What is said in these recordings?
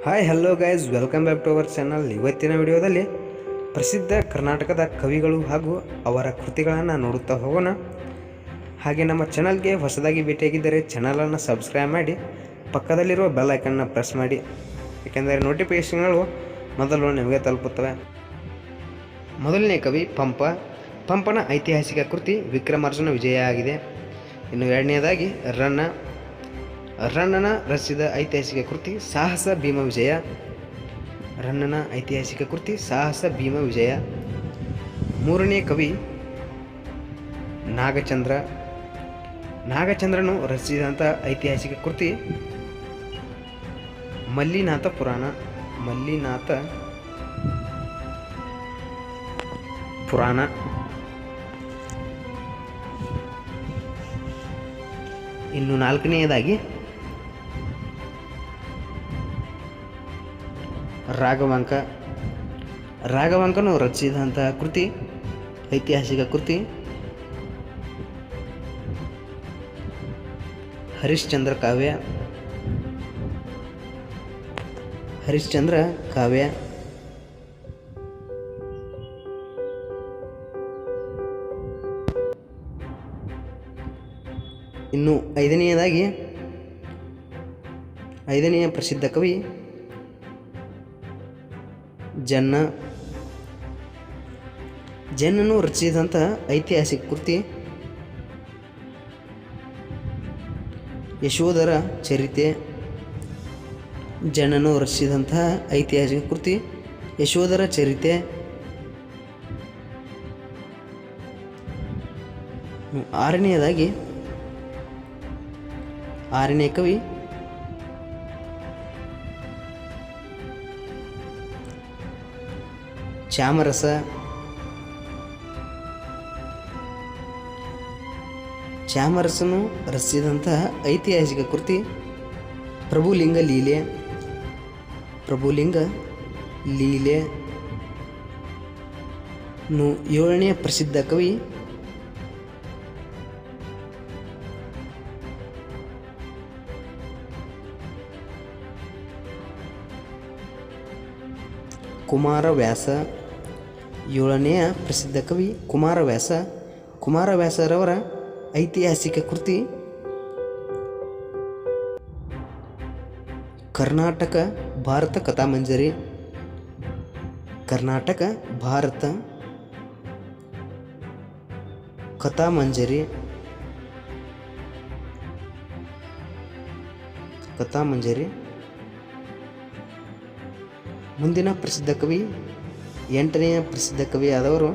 Hi hello guys, welcome back to our channel. ಇವತ್ತಿನ ವಿಡಿಯೋದಲ್ಲಿ ಪ್ರಸಿದ್ಧ ಕರ್ನಾಟಕದ ಕವಿಗಳು ಹಾಗೂ ಅವರ ಕೃತಿಗಳನ್ನು ನೋಡುತ್ತಾ ಹೋಗೋಣ. ಹಾಗೆ ನಮ್ಮ ಚಾನಲ್ಗೆ ಹೊಸದಾಗಿ ಭೇಟಿಯಾಗಿದ್ದರೆ ಚಾನಲನ್ನು ಸಬ್ಸ್ಕ್ರೈಬ್ ಮಾಡಿ, ಪಕ್ಕದಲ್ಲಿರುವ ಬೆಲ್ ಐಕನ್ನ ಪ್ರೆಸ್ ಮಾಡಿ, ಏಕೆಂದರೆ ನೋಟಿಫಿಕೇಷನ್ಗಳು ಮೊದಲು ನಿಮಗೆ ತಲುಪುತ್ತವೆ. ಮೊದಲನೇ ಕವಿ ಪಂಪ. ಪಂಪನ ಐತಿಹಾಸಿಕ ಕೃತಿ ವಿಕ್ರಮಾರ್ಜುನ ವಿಜಯ ಆಗಿದೆ. ಇನ್ನು ಎರಡನೇದಾಗಿ ರನ್ನ. ರನ್ನನ ರಚಿಸಿದ ಐತಿಹಾಸಿಕ ಕೃತಿ ಸಾಹಸ ಭೀಮ ವಿಜಯ. ರನ್ನನ ಐತಿಹಾಸಿಕ ಕೃತಿ ಸಾಹಸ ಭೀಮ ವಿಜಯ. ಮೂರನೇ ಕವಿ ನಾಗಚಂದ್ರ. ನಾಗಚಂದ್ರನು ರಚಿಸಿದಂಥ ಐತಿಹಾಸಿಕ ಕೃತಿ ಮಲ್ಲಿನಾಥ ಪುರಾಣ. ಮಲ್ಲಿನಾಥ ಪುರಾಣ. ಇನ್ನು ನಾಲ್ಕನೆಯದಾಗಿ ರಾಘವಾಂಕ. ರಾಘವಾಂಕನು ರಚಿಸಿದಂತಹ ಕೃತಿ ಐತಿಹಾಸಿಕ ಕೃತಿ ಹರಿಶ್ಚಂದ್ರ ಕಾವ್ಯ. ಹರಿಶ್ಚಂದ್ರ ಕಾವ್ಯ. ಇನ್ನು ಐದನೆಯ ಪ್ರಸಿದ್ಧ ಕವಿ ಜನ್ನ. ಜನ್ನನು ರಚಿಸಿದಂಥ ಐತಿಹಾಸಿಕ ಕೃತಿ ಯಶೋಧರ ಚರಿತೆ. ಜನ್ನನು ರಚಿಸಿದಂತಹ ಐತಿಹಾಸಿಕ ಕೃತಿ ಯಶೋಧರ ಚರಿತೆ. ಆರನೇ ಕವಿ ಚಾಮರಸ. ಚಾಮರಸನು ರಚಿಸಿದಂತಹ ಐತಿಹಾಸಿಕ ಕೃತಿ ಪ್ರಭುಲಿಂಗ ಲೀಲೆ. ಪ್ರಭುಲಿಂಗ ಲೀಲೆ. ಏಳನೆಯ ಪ್ರಸಿದ್ಧ ಕವಿ ಕುಮಾರವ್ಯಾಸ. ಏಳನೆಯ ಪ್ರಸಿದ್ಧ ಕವಿ ಕುಮಾರವ್ಯಾಸ. ಕುಮಾರವ್ಯಾಸರವರ ಐತಿಹಾಸಿಕ ಕೃತಿ ಕರ್ನಾಟಕ ಭಾರತ ಕಥಾಮಂಜರಿ. ಕರ್ನಾಟಕ ಭಾರತ ಕಥಾಮಂಜರಿ. ಕಥಾಮಂಜರಿ. ಮುಂದಿನ ಪ್ರಸಿದ್ಧ ಕವಿ ಎಂಟನೆಯ ಪ್ರಸಿದ್ಧ ಕವಿ ಆದವರು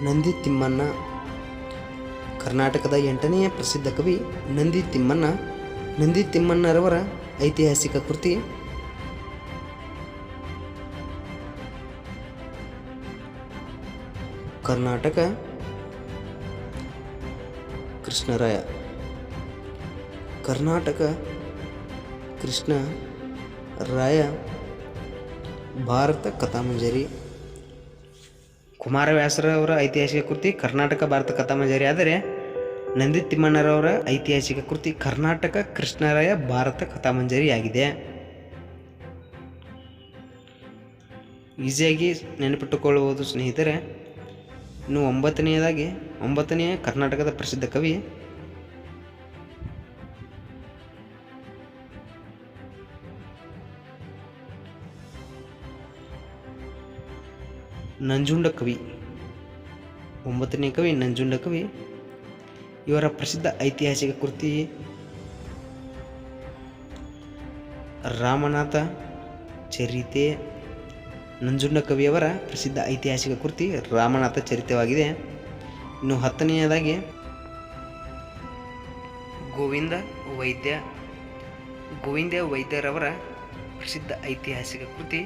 ನಂದಿ ತಿಮ್ಮಣ್ಣ. ಕರ್ನಾಟಕದ ಎಂಟನೆಯ ಪ್ರಸಿದ್ಧ ಕವಿ ನಂದಿ ತಿಮ್ಮಣ್ಣ. ನಂದಿ ತಿಮ್ಮಣ್ಣರವರ ಐತಿಹಾಸಿಕ ಕೃತಿ ಕರ್ನಾಟಕ ಕೃಷ್ಣರಾಯ. ಕರ್ನಾಟಕ ಕೃಷ್ಣರಾಯ ಭಾರತ ಕಥಾಮಂಜರಿ. ಕುಮಾರವ್ಯಾಸರವರ ಐತಿಹಾಸಿಕ ಕೃತಿ ಕರ್ನಾಟಕ ಭಾರತ ಕಥಾಮಂಜರಿ ಆದರೆ ನಂದಿ ತಿಮ್ಮಣ್ಣರವರ ಐತಿಹಾಸಿಕ ಕೃತಿ ಕರ್ನಾಟಕ ಕೃಷ್ಣರಾಯ ಭಾರತ ಕಥಾಮಂಜರಿಯಾಗಿದೆ. ಈಸಿಯಾಗಿ ನೆನಪಿಟ್ಟುಕೊಳ್ಳುವುದು ಸ್ನೇಹಿತರೆ. ಇನ್ನು ಒಂಬತ್ತನೆಯ ಕರ್ನಾಟಕದ ಪ್ರಸಿದ್ಧ ಕವಿ ನಂಜುಂಡಕವಿ. ಒಂಬತ್ತನೇ ಕವಿ ನಂಜುಂಡಕವಿ. ಇವರ ಪ್ರಸಿದ್ಧ ಐತಿಹಾಸಿಕ ಕೃತಿ ರಾಮನಾಥ ಚರಿತೆ. ನಂಜುಂಡಕವಿಯವರ ಪ್ರಸಿದ್ಧ ಐತಿಹಾಸಿಕ ಕೃತಿ ರಾಮನಾಥ ಚರಿತವಾಗಿದೆ. ಇನ್ನು ಹತ್ತನೆಯದಾಗಿ ಗೋವಿಂದ ವೈದ್ಯ. ಗೋವಿಂದ ವೈದ್ಯರವರ ಪ್ರಸಿದ್ಧ ಐತಿಹಾಸಿಕ ಕೃತಿ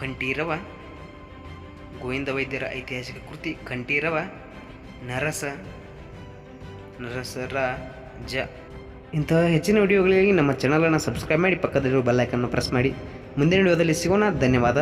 ಕಂಠೀರವ ಗೋವಿಂದ ವೈದ್ಯರ ಐತಿಹಾಸಿಕ ಕೃತಿ ಕಂಠೀರವ ನರಸರಾಜ. ಇಂತಹ ಹೆಚ್ಚಿನ ವಿಡಿಯೋಗಳಿಗಾಗಿ ನಮ್ಮ ಚಾನಲನ್ನು ಸಬ್ಸ್ಕ್ರೈಬ್ ಮಾಡಿ, ಪಕ್ಕದಲ್ಲಿರುವ ಬೆಲ್ ಐಕನ್ ಪ್ರೆಸ್ ಮಾಡಿ. ಮುಂದಿನ ವಿಡಿಯೋದಲ್ಲಿ ಸಿಗೋಣ. ಧನ್ಯವಾದ.